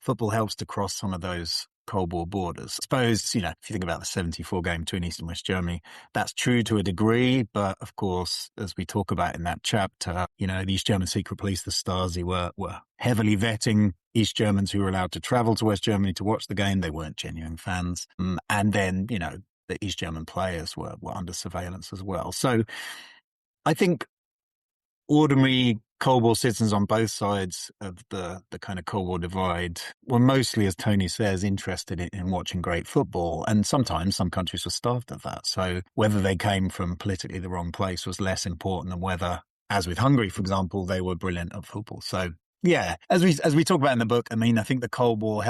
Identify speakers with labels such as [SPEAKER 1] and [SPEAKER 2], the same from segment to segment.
[SPEAKER 1] football helps to cross some of those Cold War borders. I suppose, if you think about the 74 game between East and West Germany, that's true to a degree. But of course, as we talk about in that chapter, the East German secret police, the Stasi, were heavily vetting East Germans who were allowed to travel to West Germany to watch the game. They weren't genuine fans. And then, the East German players were under surveillance as well. So I think ordinary Cold War citizens on both sides of the kind of Cold War divide were mostly, as Tony says, interested in watching great football. And sometimes some countries were starved of that. So whether they came from politically the wrong place was less important than whether, as with Hungary, for example, they were brilliant at football. So yeah, as we talk about in the book, I think the Cold War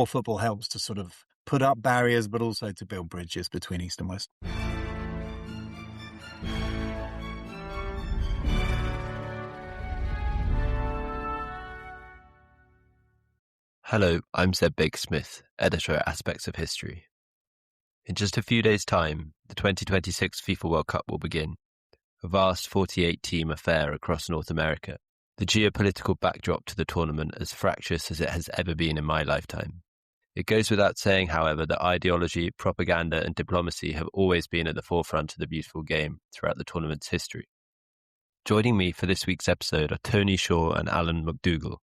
[SPEAKER 1] football helps to sort of put up barriers, but also to build bridges between East and West.
[SPEAKER 2] Hello, I'm Zeb Links, editor at Aspects of History. In just a few days' time, the 2026 FIFA World Cup will begin, a vast 48-team affair across North America, the geopolitical backdrop to the tournament as fractious as it has ever been in my lifetime. It goes without saying, however, that ideology, propaganda and diplomacy have always been at the forefront of the beautiful game throughout the tournament's history. Joining me for this week's episode are Tony Shaw and Alan McDougall.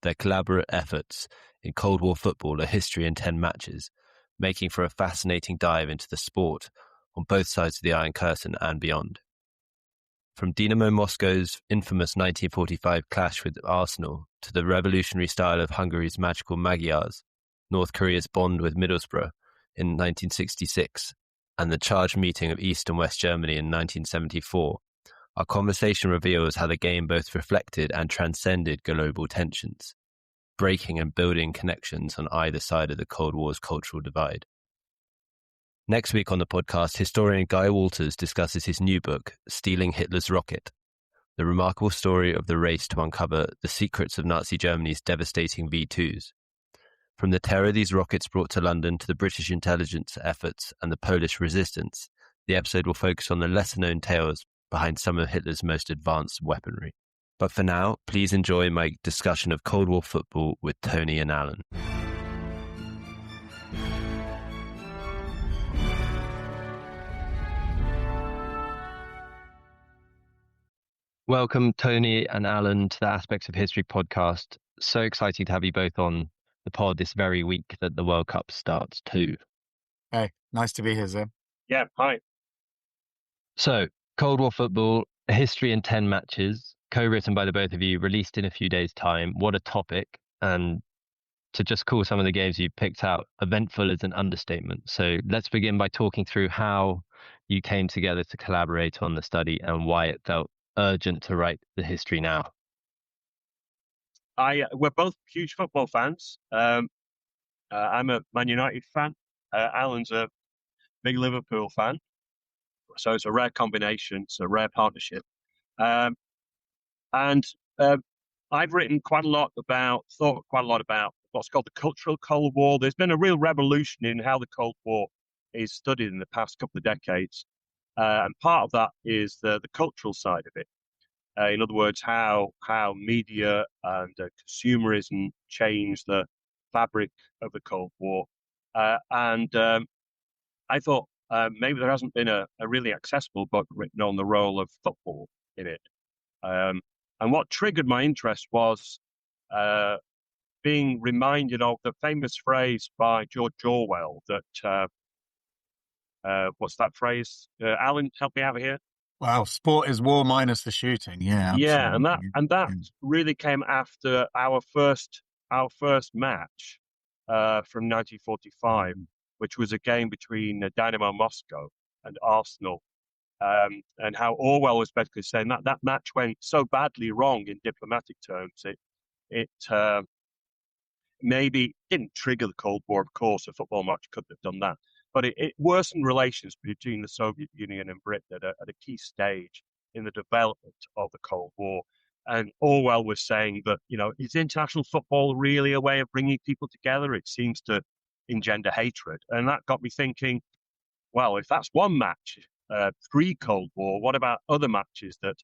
[SPEAKER 2] Their collaborative efforts in Cold War football are history in 10 matches, making for a fascinating dive into the sport on both sides of the Iron Curtain and beyond. From Dynamo Moscow's infamous 1945 clash with Arsenal to the revolutionary style of Hungary's magical Magyars, North Korea's bond with Middlesbrough in 1966, and the charged meeting of East and West Germany in 1974, our conversation reveals how the game both reflected and transcended global tensions, breaking and building connections on either side of the Cold War's cultural divide. Next week on the podcast, historian Guy Walters discusses his new book, Stealing Hitler's Rocket, the remarkable story of the race to uncover the secrets of Nazi Germany's devastating V2s. From the terror these rockets brought to London to the British intelligence efforts and the Polish resistance, the episode will focus on the lesser-known tales behind some of Hitler's most advanced weaponry. But for now, please enjoy my discussion of Cold War football with Tony and Alan. Welcome, Tony and Alan, to the Aspects of History podcast. So exciting to have you both on the pod this very week that the World Cup starts too.
[SPEAKER 1] Hey, nice to be here, Zeb.
[SPEAKER 3] Yeah, hi.
[SPEAKER 2] So, Cold War football, a history in 10 matches, co-written by the both of you, released in a few days' time. What a topic. And to just call some of the games you picked out eventful is an understatement. So let's begin by talking through how you came together to collaborate on the study and why it felt urgent to write the history now.
[SPEAKER 3] We're both huge football fans. I'm a Man United fan. Alan's a big Liverpool fan. So it's a rare combination. It's a rare partnership. And I've written thought quite a lot about what's called the cultural Cold War. There's been a real revolution in how the Cold War is studied in the past couple of decades. And part of that is the cultural side of it. In other words, how media and consumerism changed the fabric of the Cold War. And I thought maybe there hasn't been a really accessible book written on the role of football in it. And what triggered my interest was being reminded of the famous phrase by George Orwell that, what's that phrase? Alan, help me out here.
[SPEAKER 1] Wow, sport is war minus the shooting. Yeah, absolutely.
[SPEAKER 3] Yeah, and that really came after our first match from 1945, which was a game between Dynamo Moscow and Arsenal, and how Orwell was basically saying that match went so badly wrong in diplomatic terms. It maybe didn't trigger the Cold War, of course. A football match couldn't have done that. But it worsened relations between the Soviet Union and Britain at a key stage in the development of the Cold War. And Orwell was saying that, is international football really a way of bringing people together? It seems to engender hatred. And that got me thinking, well, if that's one match pre-Cold War, what about other matches that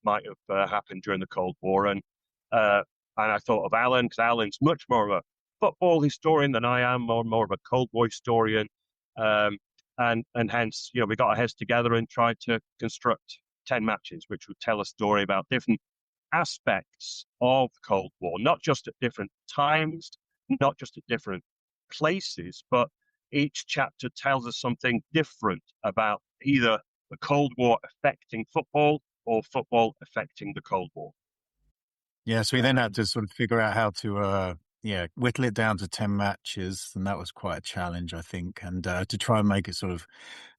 [SPEAKER 3] might have happened during the Cold War? And I thought of Alan, because Alan's much more of football historian than I am, more of a Cold War historian. Um, and hence, we got our heads together and tried to construct 10 matches, which would tell a story about different aspects of the Cold War, not just at different times, not just at different places, but each chapter tells us something different about either the Cold War affecting football or football affecting the Cold War.
[SPEAKER 1] Yeah, so we then had to sort of figure out how to, whittle it down to 10 matches. And that was quite a challenge, I think. And to try and make it sort of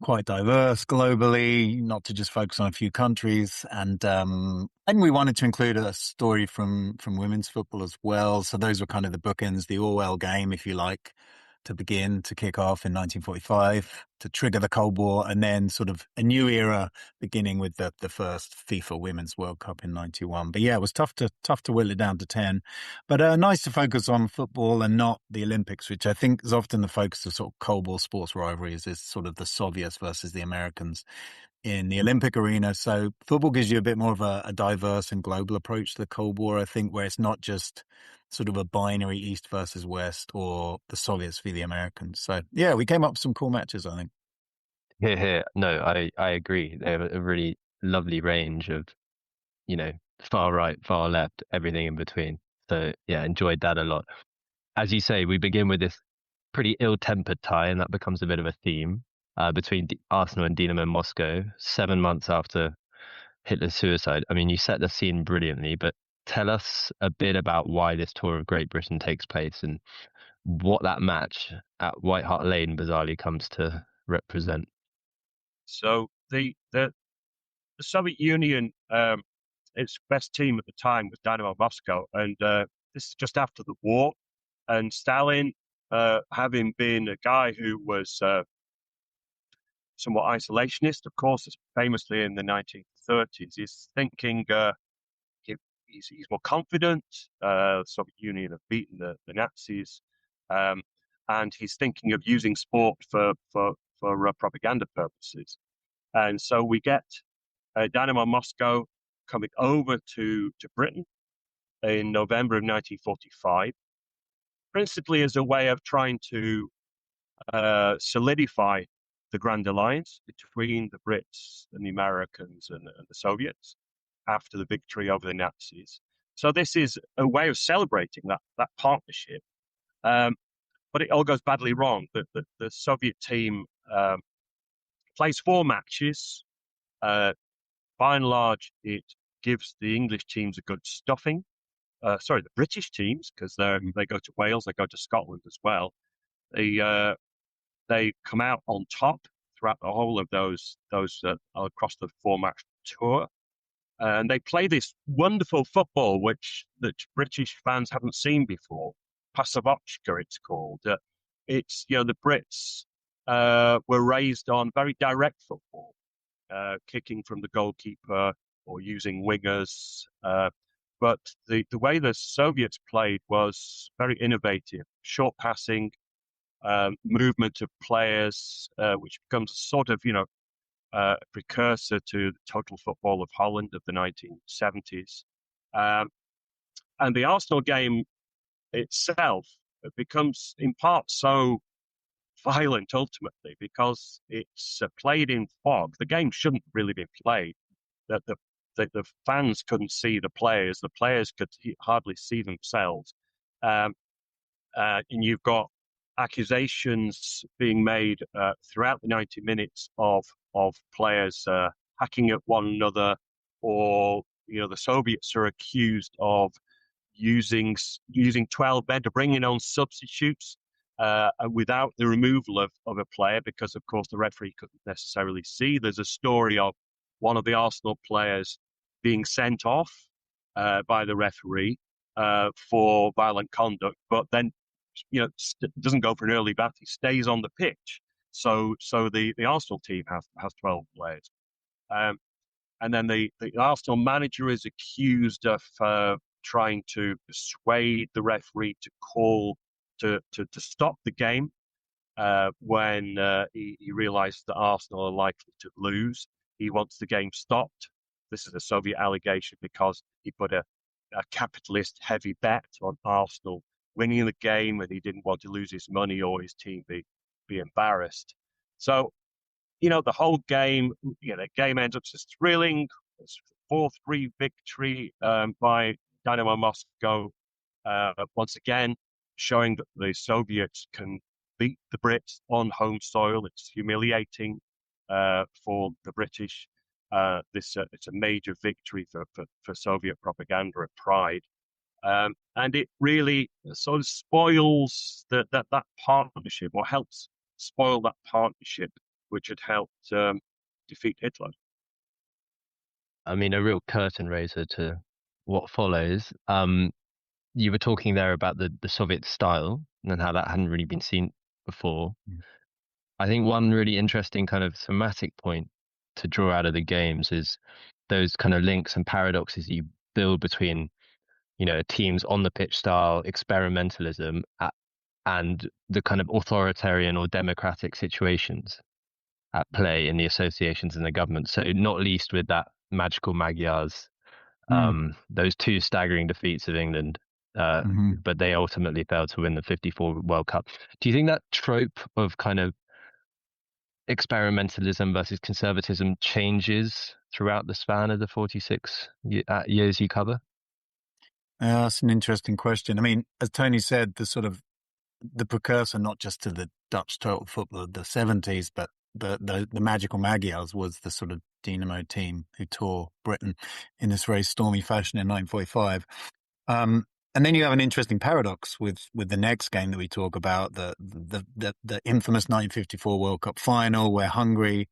[SPEAKER 1] quite diverse globally, not to just focus on a few countries. And we wanted to include a story from women's football as well. So those were kind of the bookends, the Orwell game, if you like, to kick off in 1945, to trigger the Cold War, and then sort of a new era beginning with the first FIFA Women's World Cup in 91. But yeah, it was tough to whittle it down to 10. But nice to focus on football and not the Olympics, which I think is often the focus of sort of Cold War sports rivalries, is sort of the Soviets versus the Americans in the Olympic arena. So football gives you a bit more of a diverse and global approach to the Cold War, I think, where it's not just sort of a binary East versus West or the Soviets v the Americans. So yeah, we came up with some cool matches, I think.
[SPEAKER 2] Here. No, I agree. They have a really lovely range of, far right, far left, everything in between. So yeah, enjoyed that a lot. As you say, we begin with this pretty ill-tempered tie, and that becomes a bit of a theme between Arsenal and Dynamo Moscow, 7 months after Hitler's suicide. I mean, you set the scene brilliantly, but tell us a bit about why this tour of Great Britain takes place and what that match at White Hart Lane bizarrely comes to represent.
[SPEAKER 3] So the Soviet Union, its best team at the time was Dynamo Moscow, and this is just after the war. And Stalin, having been a guy who was somewhat isolationist, of course, famously in the 1930s, is thinking he's more confident. The Soviet Union have beaten the Nazis, and he's thinking of using sport for propaganda purposes. And so we get Dynamo Moscow coming over to Britain in November of 1945, principally as a way of trying to solidify the Grand Alliance between the Brits and the Americans and the Soviets after the victory over the Nazis. So this is a way of celebrating that partnership. But it all goes badly wrong. The Soviet team plays 4 matches. By and large, it gives the English teams a good stuffing. The British teams, because they go to Wales, they go to Scotland as well. They come out on top throughout the whole of those across the 4-match tour. And they play this wonderful football, which British fans haven't seen before. Pasavochka, it's called. It's, the Brits were raised on very direct football, kicking from the goalkeeper or using wingers. But the way the Soviets played was very innovative. Short passing, movement of players, which becomes sort of, a precursor to the total football of Holland of the 1970s. And the Arsenal game itself becomes in part so violent ultimately because it's played in fog. The game shouldn't really be played. That the fans couldn't see the players could hardly see themselves. And you've got accusations being made throughout the 90 minutes of players hacking at one another, or the Soviets are accused of using 12 men to bring in on substitutes without the removal of a player, because of course the referee couldn't necessarily see. There's a story of one of the Arsenal players being sent off by the referee for violent conduct, but then doesn't go for an early bath. He stays on the pitch. So the Arsenal team has 12 players. And then the Arsenal manager is accused of trying to persuade the referee to call to stop the game when he realizes that Arsenal are likely to lose. He wants the game stopped. This is a Soviet allegation because he put a capitalist heavy bet on Arsenal winning the game, and he didn't want to lose his money or his team be embarrassed. So, the whole game, the game ends up as thrilling. It's 4-3 victory by Dynamo Moscow. Once again, showing that the Soviets can beat the Brits on home soil. It's humiliating for the British. It's a major victory for Soviet propaganda and pride. And it really sort of spoils that partnership, or helps spoil that partnership, which had helped defeat Hitler.
[SPEAKER 2] I mean, a real curtain raiser to what follows. You were talking there about the Soviet style and how that hadn't really been seen before. I think one really interesting kind of thematic point to draw out of the games is those kind of links and paradoxes you build between, teams on the pitch style, experimentalism, and the kind of authoritarian or democratic situations at play in the associations and the government. So not least with that magical Magyars, those two staggering defeats of England, but they ultimately failed to win the 54 World Cup. Do you think that trope of kind of experimentalism versus conservatism changes throughout the span of the 46 years you cover?
[SPEAKER 1] That's an interesting question. I mean, as Tony said, the precursor not just to the Dutch total football of the 70s, but the magical Magyars was the sort of Dynamo team who tore Britain in this very stormy fashion in 1945. And then you have an interesting paradox with the next game that we talk about, the infamous 1954 World Cup final, where Hungary,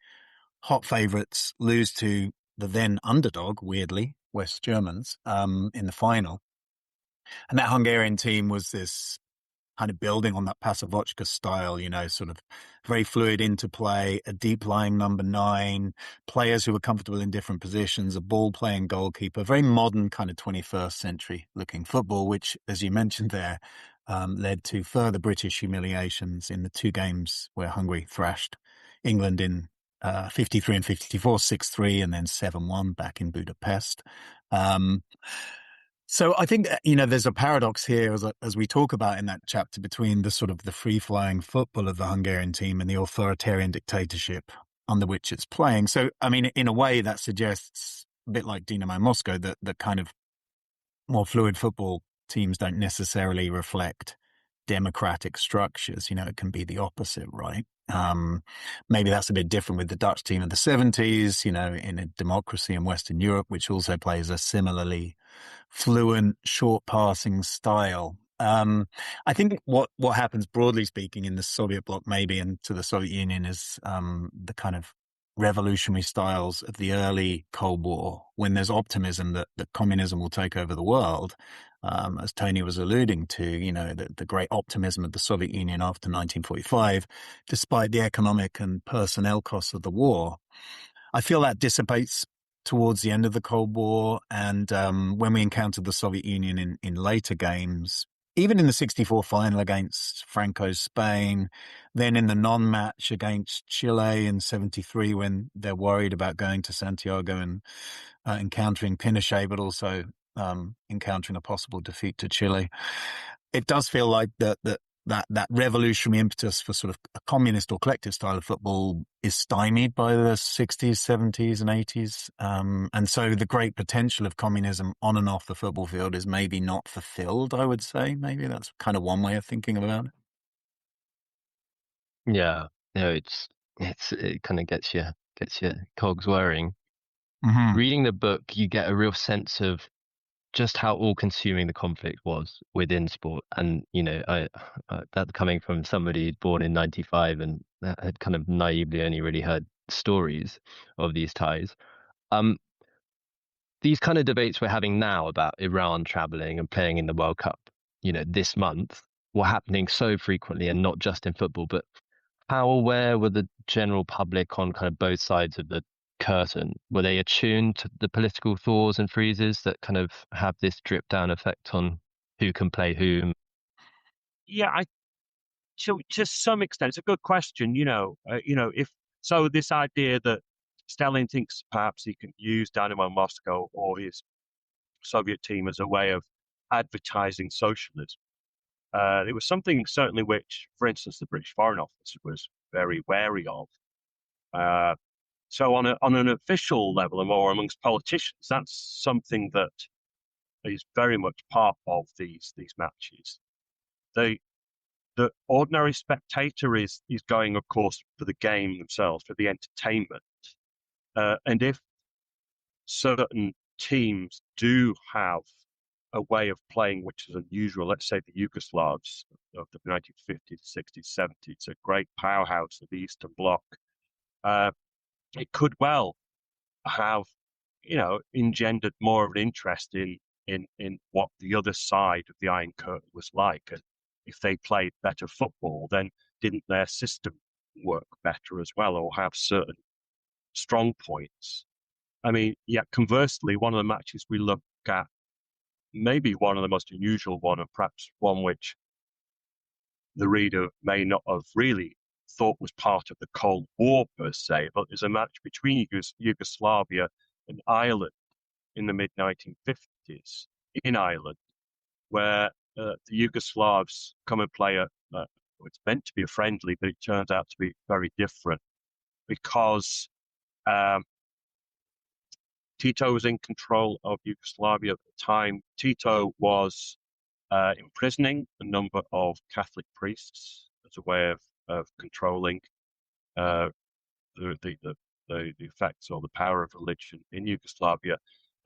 [SPEAKER 1] hot favourites, lose to the then underdog, weirdly, West Germans, in the final. And that Hungarian team was this kind of building on that Pasavochka style, sort of very fluid interplay, a deep-lying number 9, players who were comfortable in different positions, a ball-playing goalkeeper, very modern kind of 21st century looking football, which, as you mentioned there, led to further British humiliations in the two games where Hungary thrashed England in 53 and 54, 6-3, and then 7-1 back in Budapest. So I think, there's a paradox here as we talk about in that chapter between the sort of the free-flying football of the Hungarian team and the authoritarian dictatorship under which it's playing. So, I mean, in a way that suggests, a bit like Dynamo Moscow, that the kind of more fluid football teams don't necessarily reflect democratic structures. It can be the opposite, right? Maybe that's a bit different with the Dutch team of the 70s, in a democracy in Western Europe, which also plays a similarly fluent, short passing style. I think what happens, broadly speaking, in the Soviet bloc, maybe, and to the Soviet Union, is the kind of revolutionary styles of the early Cold War, when there's optimism that communism will take over the world, as Tony was alluding to, the great optimism of the Soviet Union after 1945, despite the economic and personnel costs of the war. I feel that dissipates towards the end of the Cold War, and when we encountered the Soviet Union in later games, even in the 64 final against Franco's Spain, then in the non-match against Chile in 73, when they're worried about going to Santiago and encountering Pinochet, but also encountering a possible defeat to Chile. It does feel like that revolutionary impetus for sort of a communist or collective style of football is stymied by the 60s, 70s and 80s. And so the great potential of communism on and off the football field is maybe not fulfilled, I would say. Maybe that's kind of one way of thinking about it.
[SPEAKER 2] Yeah, it kind of gets your cogs whirring.
[SPEAKER 1] Mm-hmm.
[SPEAKER 2] Reading the book, you get a real sense of just how all-consuming the conflict was within sport. And, that coming from somebody born in 95 and had kind of naively only really heard stories of these ties. These kind of debates we're having now about Iran traveling and playing in the World Cup, this month, were happening so frequently, and not just in football, but how aware were the general public on kind of both sides of the curtain? Were they attuned to the political thaws and freezes that kind of have this drip down effect on who can play whom?
[SPEAKER 3] Yeah, to some extent, it's a good question. If so, this idea that Stalin thinks perhaps he can use Dynamo Moscow or his Soviet team as a way of advertising socialism. It was something certainly which, for instance, the British Foreign Office was very wary of. So on an official level, and more amongst politicians, that's something that is very much part of these matches. The ordinary spectator is going, of course, for the game themselves, for the entertainment. And if certain teams do have a way of playing which is unusual, let's say the Yugoslavs of the 1950s, 60s, 70s, a great powerhouse of the Eastern Bloc, it could well have, engendered more of an interest in what the other side of the Iron Curtain was like. And if they played better football, then didn't their system work better as well, or have certain strong points? I mean, yeah, conversely, one of the matches we look at, maybe one of the most unusual one, and perhaps one which the reader may not have really thought was part of the Cold War per se, but is a match between Yugoslavia and Ireland in the mid-1950s in Ireland, where the Yugoslavs come and play it's meant to be a friendly, but it turns out to be very different because Tito was in control of Yugoslavia at the time. Tito was imprisoning a number of Catholic priests as a way of controlling the effects or the power of religion in Yugoslavia.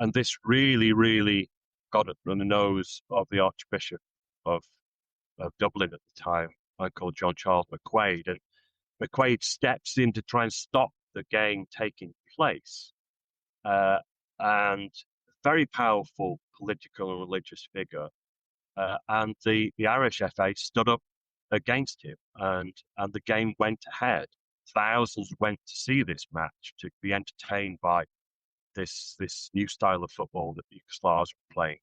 [SPEAKER 3] And this really, really got on the nose of the Archbishop of Dublin at the time, called John Charles McQuaid. And McQuaid steps in to try and stop the game taking place. And very powerful political and religious figure. And the Irish FA stood up against him, and the game went ahead. Thousands went to see this match, to be entertained by this new style of football that the Yugoslavs were playing.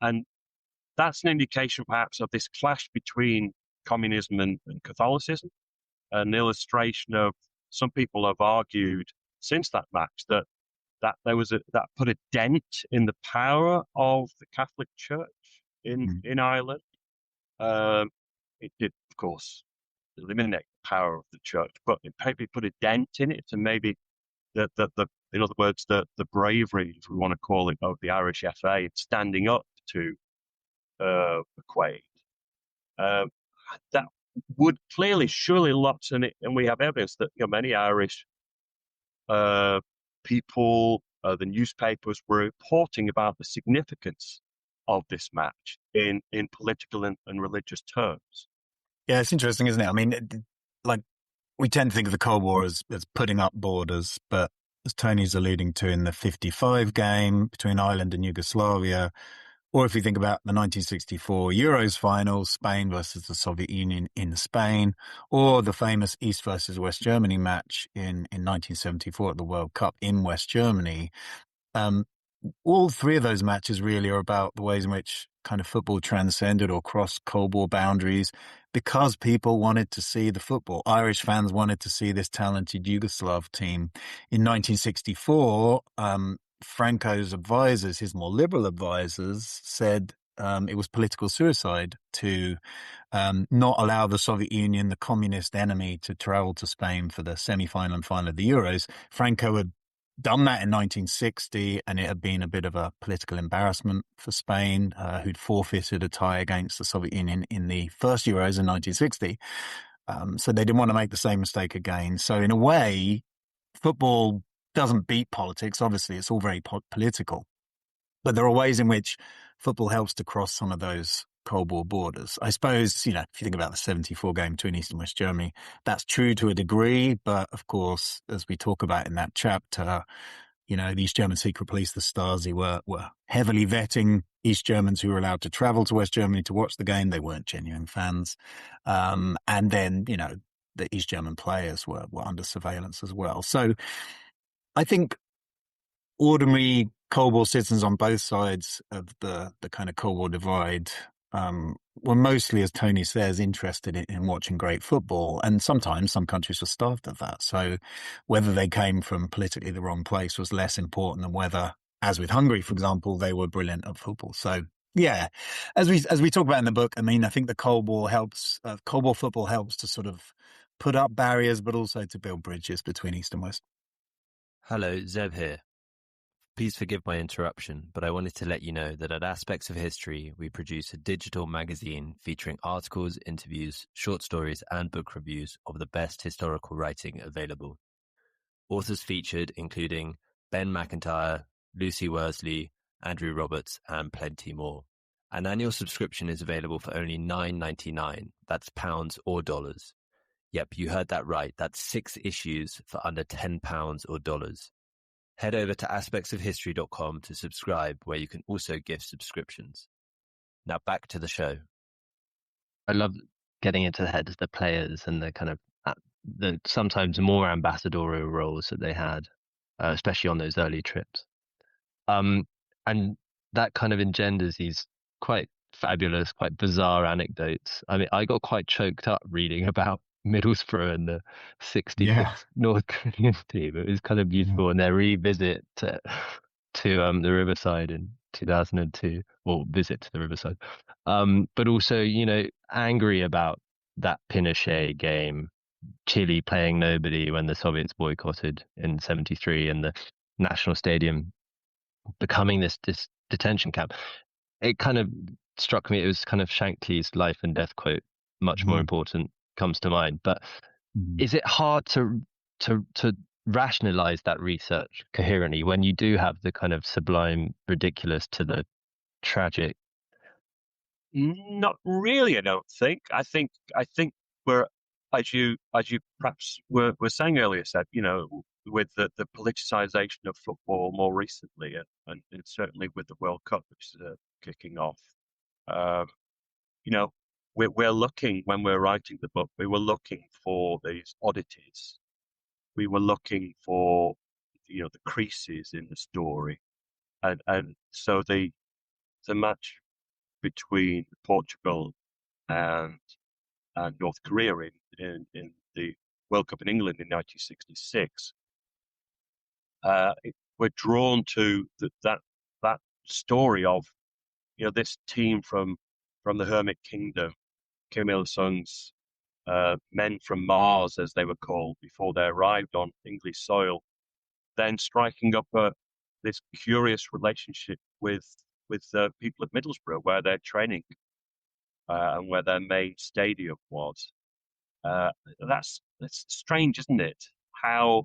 [SPEAKER 3] And that's an indication perhaps of this clash between communism and Catholicism, an illustration of, some people have argued since that match that there was that put a dent in the power of the Catholic Church in Ireland. It did, of course, eliminate the power of the church, but it maybe put a dent in it, and maybe the in other words, the bravery, if we want to call it, of the Irish FA standing up to McQuaid. That would clearly, surely, lots, and we have evidence that many Irish people, the newspapers were reporting about the significance of this match in political and religious terms.
[SPEAKER 1] Yeah, it's interesting, isn't it? I mean, like, we tend to think of the Cold War as putting up borders, but as Tony's alluding to in the 55 game between Ireland and Yugoslavia, or if you think about the 1964 Euros final, Spain versus the Soviet Union in Spain, or the famous East versus West Germany match in 1974 at the World Cup in West Germany, all three of those matches really are about the ways in which kind of football transcended or crossed Cold War boundaries because people wanted to see the football. Irish fans wanted to see this talented Yugoslav team. In 1964, Franco's advisors, his more liberal advisors, said it was political suicide to not allow the Soviet Union, the communist enemy, to travel to Spain for the semi-final and final of the Euros. Franco had done that in 1960, and it had been a bit of a political embarrassment for Spain, who'd forfeited a tie against the Soviet Union in the first Euros in 1960. So they didn't want to make the same mistake again. So in a way, football doesn't beat politics. Obviously, it's all very political. But there are ways in which football helps to cross some of those Cold War borders. I suppose, if you think about the 74 game between East and West Germany, that's true to a degree. But of course, as we talk about in that chapter, the East German secret police, the Stasi, were heavily vetting East Germans who were allowed to travel to West Germany to watch the game. They weren't genuine fans. And then, the East German players were under surveillance as well. So I think ordinary Cold War citizens on both sides of the kind of Cold War divide were mostly, as Tony says, interested in watching great football. And sometimes some countries were starved of that. So whether they came from politically the wrong place was less important than whether, as with Hungary, for example, they were brilliant at football. So Yeah, as we talk about in the book, I mean, I think the Cold War football helps to sort of put up barriers, but also to build bridges between East and West.
[SPEAKER 2] Hello, Zeb here. Please forgive my interruption, but I wanted to let you know that at Aspects of History, we produce a digital magazine featuring articles, interviews, short stories, and book reviews of the best historical writing available. Authors featured including Ben McIntyre, Lucy Worsley, Andrew Roberts, and plenty more. An annual subscription is available for only $9.99. That's pounds or dollars. Yep, you heard that right. That's 6 issues for under £10 or dollars. Head over to aspectsofhistory.com to subscribe, where you can also gift subscriptions. Now back to the show.
[SPEAKER 4] I love getting into the heads of the players and the kind of the sometimes more ambassadorial roles that they had, especially on those early trips. And that kind of engenders these quite fabulous, quite bizarre anecdotes. I mean, I got quite choked up reading about Middlesbrough and the 66 North Korean team. It was kind of beautiful, and their revisit to the Riverside in 2002, or visit to the Riverside. But also, angry about that Pinochet game, Chile playing nobody when the Soviets boycotted in 73, and the National Stadium becoming this detention camp. It kind of struck me, it was kind of Shankly's life and death quote, much more important, comes to mind. But is it hard to rationalize that research coherently when you do have the kind of sublime ridiculous to the tragic?
[SPEAKER 3] Not really, I don't think. I think we're, as you perhaps were saying earlier, Seb, with the politicization of football more recently, and certainly with the World Cup, which is kicking off. We're looking, when we're writing the book, we were looking for these oddities. We were looking for, the creases in the story, and so the match between Portugal and North Korea in the World Cup in England in 1966. We're drawn to that story of this team from the Hermit Kingdom, Kim Il Sung's men from Mars, as they were called before they arrived on English soil, then striking up this curious relationship with the people of Middlesbrough, where they're training and where their main stadium was. That's strange, isn't it? How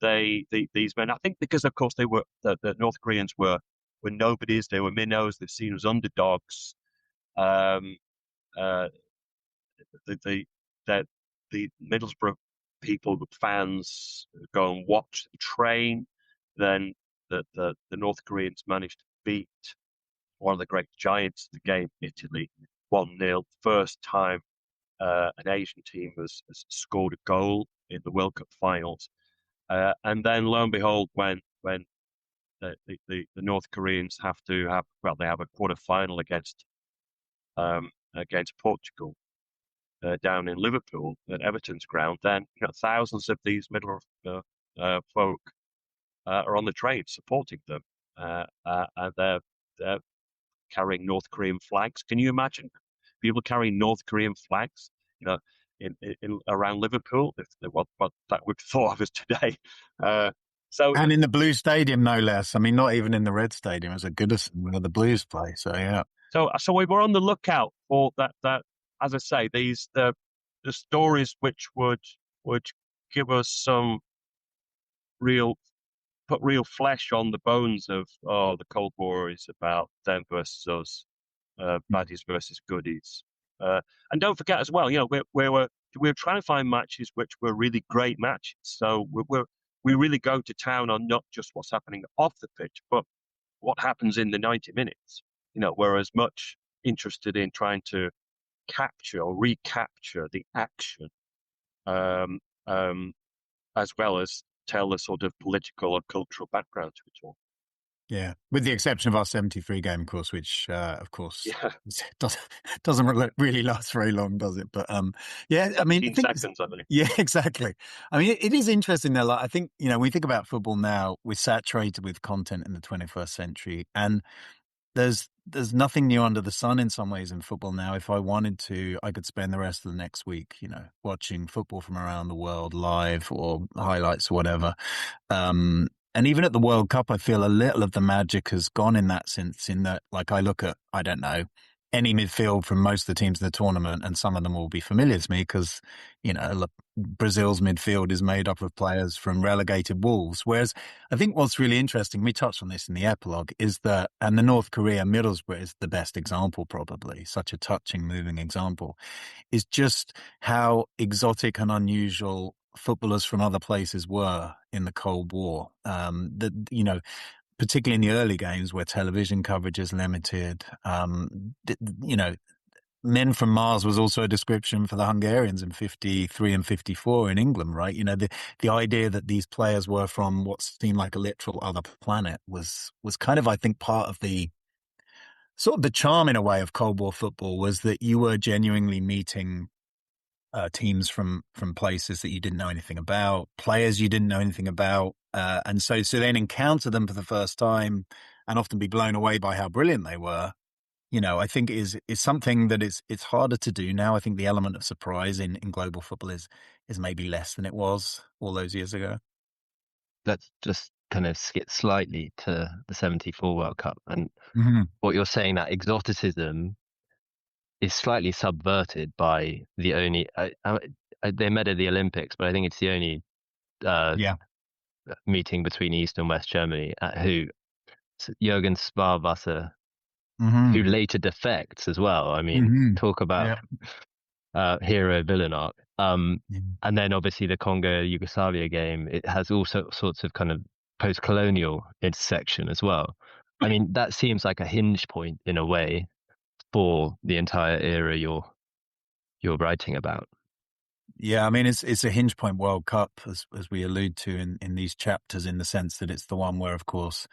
[SPEAKER 3] these men, I think, because of course they were the North Koreans were nobodies, they were minnows, they're seen as underdogs. The Middlesbrough people, fans, go and watch them train. Then the North Koreans managed to beat one of the great giants of the game, Italy, 1-0. First time an Asian team has scored a goal in the World Cup finals. And then, lo and behold, when the North Koreans have a quarter final against Portugal down in Liverpool at Everton's ground, then thousands of these Middlesbrough folk are on the train supporting them, and they're carrying North Korean flags. Can you imagine people carrying North Korean flags? In around Liverpool, what that would be thought of as today.
[SPEAKER 1] And in the Blue Stadium, no less. I mean, not even in the Red Stadium. It's a Goodison where the Blues play. So yeah.
[SPEAKER 3] So we were on the lookout for that. As I say, the stories which would give us some put real flesh on the bones of the Cold War is about them versus us, baddies versus goodies. And don't forget as well, we're trying to find matches which were really great matches. So we really go to town on not just what's happening off the pitch, but what happens in the 90 minutes. We're as much interested in trying to capture or recapture the action, as well as tell a sort of political or cultural background to it all.
[SPEAKER 1] Yeah, with the exception of our 73 game, of course, which, of course, doesn't really last very long, does it? But yeah, I mean,
[SPEAKER 3] 15 seconds, I believe.
[SPEAKER 1] Yeah, exactly. I mean, it is interesting though. Like, I think, we think about football now, we're saturated with content in the 21st century, and there's there's nothing new under the sun in some ways in football now. If I wanted to, I could spend the rest of the next week, watching football from around the world live or highlights or whatever. And even at the World Cup, I feel a little of the magic has gone in that sense, in that, like, I look at, I don't know, any midfield from most of the teams in the tournament, and some of them will be familiar to me because, Brazil's midfield is made up of players from relegated Wolves. Whereas I think what's really interesting, we touched on this in the epilogue, is that, and the North Korea Middlesbrough is the best example, probably, such a touching, moving example, is just how exotic and unusual footballers from other places were in the Cold War. Particularly in the early games where television coverage is limited. Men from Mars was also a description for the Hungarians in 53 and 54 in England, right? The idea that these players were from what seemed like a literal other planet was kind of, I think, part of the sort of the charm in a way of Cold War football, was that you were genuinely meeting teams from places that you didn't know anything about, players you didn't know anything about, and so then encounter them for the first time and often be blown away by how brilliant they were. I think is something that it's harder to do now. I think the element of surprise in global football is maybe less than it was all those years ago.
[SPEAKER 4] Let's just kind of skip slightly to the 74 World Cup. And what you're saying, that exoticism is slightly subverted by the only, they met at the Olympics, but I think it's the only meeting between East and West Germany at who Jürgen Sparwasser, who later defects as well. I mean, talk about hero villain arc. And then obviously the Congo Yugoslavia game, it has all sorts of kind of post-colonial intersection as well. I mean, that seems like a hinge point in a way for the entire era you're writing about.
[SPEAKER 1] Yeah, I mean, it's a hinge point World Cup, as we allude to in these chapters, in the sense that it's the one where, of course,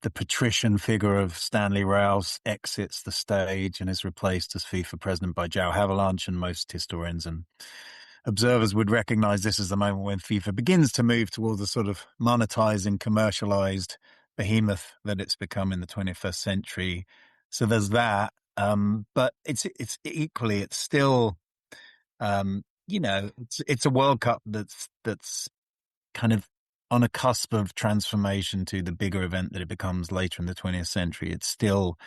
[SPEAKER 1] the patrician figure of Stanley Rouse exits the stage and is replaced as FIFA president by João Havelange, and most historians and observers would recognize this as the moment when FIFA begins to move towards a sort of monetizing, commercialized behemoth that it's become in the 21st century. So there's that. But it's equally, it's still, it's a World Cup that's kind of on a cusp of transformation to the bigger event that it becomes later in the 20th century. It's still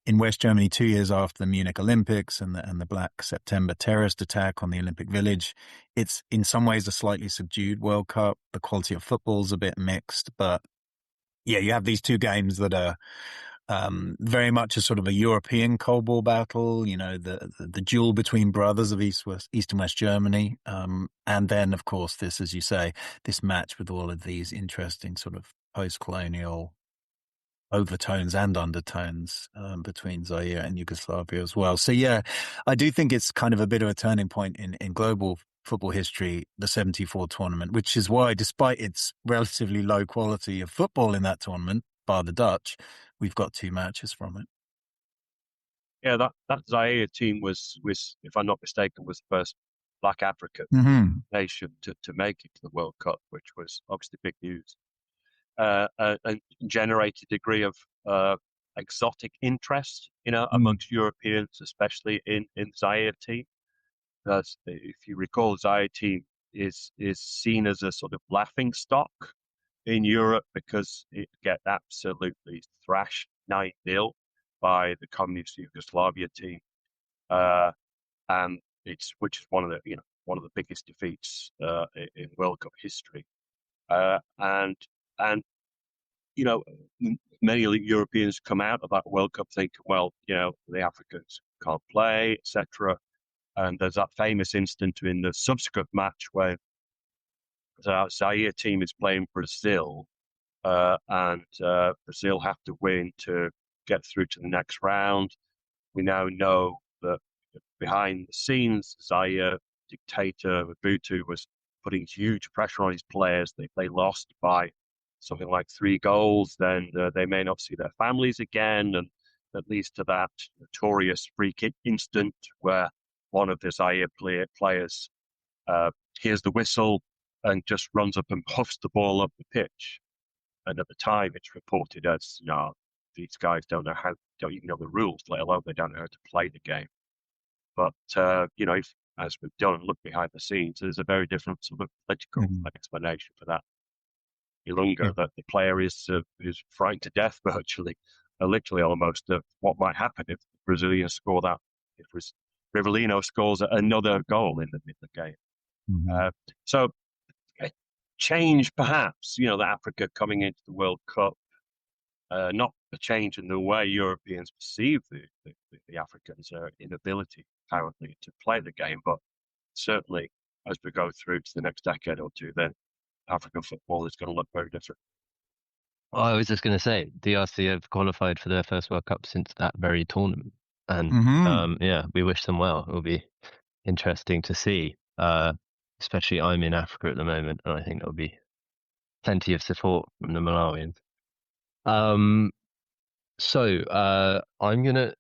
[SPEAKER 1] in West Germany 2 years after the Munich Olympics and the Black September terrorist attack on the Olympic Village. It's in some ways a slightly subdued World Cup. The quality of football's a bit mixed, but yeah, you have these two games that are very much a sort of a European Cold War battle, the duel between brothers of East and West Germany. And then, of course, this, as you say, this match with all of these interesting sort of post-colonial overtones and undertones between Zaire and Yugoslavia as well. So, yeah, I do think it's kind of a bit of a turning point in global football history, the 74 tournament, which is why, despite its relatively low quality of football in that tournament, bar the Dutch, we've got two matches from it.
[SPEAKER 3] Yeah, that Zaire team was, if I'm not mistaken, was the first Black African nation to make it to the World Cup, which was obviously big news, and generated a degree of exotic interest, amongst Europeans, especially in Zaire team. Because if you recall, the Zaire team is seen as a sort of laughing stock in Europe because it get absolutely thrashed 9-0 by the communist Yugoslavia team, and which is one of the biggest defeats in World Cup history, and many Europeans come out of that World Cup thinking, well, the Africans can't play, etc. And there's that famous incident in the subsequent match where the Zaire team is playing Brazil, and Brazil have to win to get through to the next round. We now know that behind the scenes, Zaire dictator Mobutu was putting huge pressure on his players. They lost by something like 3 goals, then they may not see their families again, and that leads to that notorious free kick incident where one of the Zaire players hears the whistle and just runs up and puffs the ball up the pitch. And at the time, it's reported as these guys don't even know the rules, let alone they don't know how to play the game. But if, as we've done and looked behind the scenes, there's a very different sort of political explanation for that. Ilunga, that the player is frightened to death virtually, literally almost, of what might happen if the Brazilians score that, if Rivellino scores another goal in the game. So a change, perhaps, that Africa coming into the World Cup, not a change in the way Europeans perceive the Africans' inability, apparently, to play the game, but certainly as we go through to the next decade or two, then African football is going to look very different.
[SPEAKER 4] Well, I was just going to say, DRC have qualified for their first World Cup since that very tournament. And we wish them well. It will be interesting to see. Especially I'm in Africa at the moment, and I think there'll be plenty of support from the Malawians. So I'm going to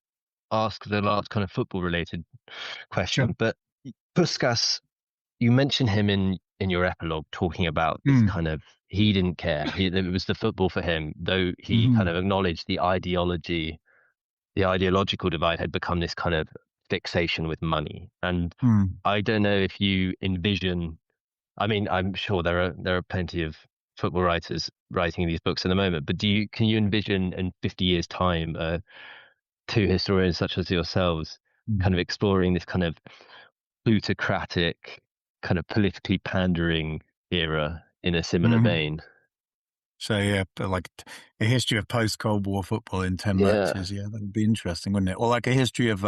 [SPEAKER 4] ask the last kind of football-related question.
[SPEAKER 1] Sure.
[SPEAKER 4] But Puskas, you mentioned him in your epilogue talking about this kind of, he didn't care. It was the football for him, though he kind of acknowledged the ideological divide had become this kind of fixation with money. And I don't know if you envision, I mean, I'm sure there are plenty of football writers writing these books at the moment, but can you envision in 50 years' time, two historians such as yourselves kind of exploring this kind of plutocratic, kind of politically pandering era in a similar vein?
[SPEAKER 1] So yeah, like a history of post-Cold War football in 10 matches. Yeah, that would be interesting, wouldn't it? Or like a history of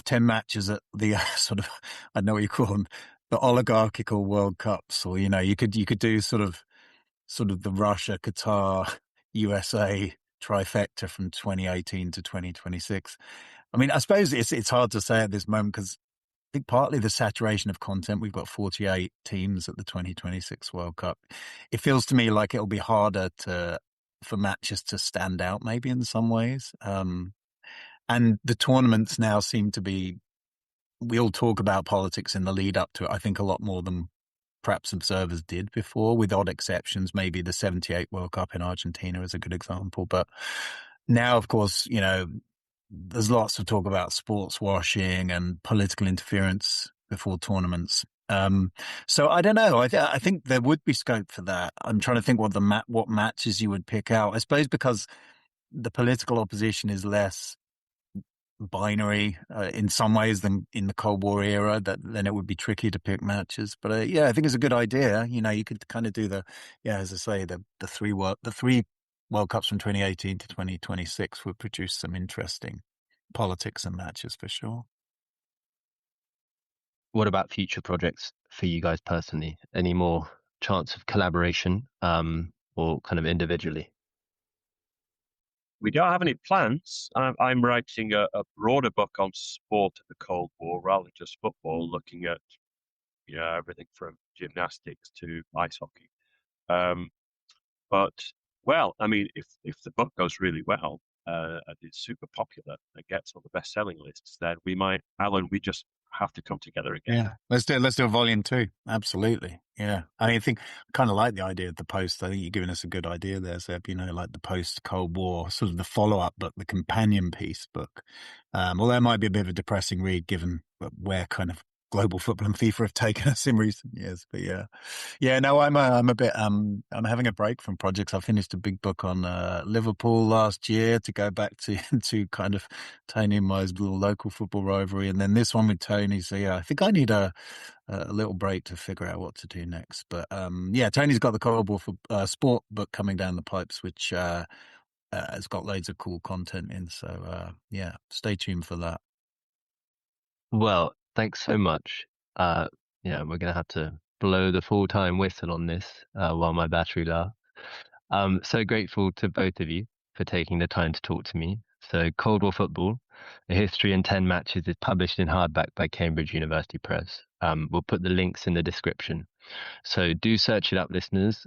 [SPEAKER 1] 10 matches at the sort of, I don't know what you call them, the oligarchical World Cups, or you could do sort of the Russia, Qatar, USA trifecta from 2018 to 2026. I mean, I suppose it's hard to say at this moment because I think partly the saturation of content. We've got 48 teams at the 2026 World Cup. It feels to me like it'll be harder for matches to stand out maybe in some ways. And the tournaments now seem to be, we all talk about politics in the lead up to it, I think a lot more than perhaps observers did before, with odd exceptions. Maybe the 78 World Cup in Argentina is a good example. But now, of course, there's lots of talk about sports washing and political interference before tournaments. So I don't know. I think there would be scope for that. I'm trying to think what matches you would pick out. I suppose because the political opposition is less binary in some ways than in the Cold War era, then it would be tricky to pick matches. But I think it's a good idea. You could kind of do as I say, the three World Cups from 2018 to 2026 would produce some interesting politics and matches for sure.
[SPEAKER 4] What about future projects for you guys personally? Any more chance of collaboration or kind of individually?
[SPEAKER 3] We don't have any plans. I'm writing a broader book on sport of the Cold War rather than just football, looking at everything from gymnastics to ice hockey. But I mean, if the book goes really well and it's super popular and gets on the best-selling lists, then we might, Alan, we just have to come together again.
[SPEAKER 1] Yeah, let's do a volume 2. Absolutely. Yeah, I think I kind of like the idea of the post. I think you're giving us a good idea there, Zeb. Like the post-Cold War, sort of the follow-up book, the companion piece book. Although it might be a bit of a depressing read given where kind of global football and FIFA have taken us in recent years. But no, I'm a bit I'm having a break from projects. I finished a big book on Liverpool last year to go back to kind of Tony and my little local football rivalry, and then this one with Tony. So I think I need a little break to figure out what to do next. But Tony's got the Cold War sport book coming down the pipes, which has got loads of cool content in. So stay tuned for that.
[SPEAKER 4] Well, thanks so much. We're going to have to blow the full-time whistle on this while my battery lasts. So grateful to both of you for taking the time to talk to me. So Cold War Football, A History in 10 Matches is published in hardback by Cambridge University Press. We'll put the links in the description. So do search it up, listeners.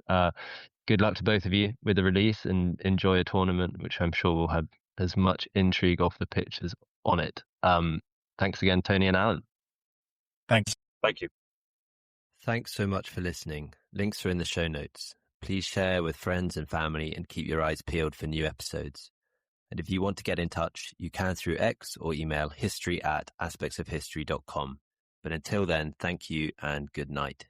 [SPEAKER 4] Good luck to both of you with the release and enjoy a tournament, which I'm sure will have as much intrigue off the pitch as on it. Thanks again, Tony and Alan.
[SPEAKER 1] Thanks.
[SPEAKER 3] Thank you.
[SPEAKER 2] Thanks so much for listening. Links are in the show notes. Please share with friends and family and keep your eyes peeled for new episodes. And if you want to get in touch, you can through X or email history@aspectsofhistory.com. But until then, thank you and good night.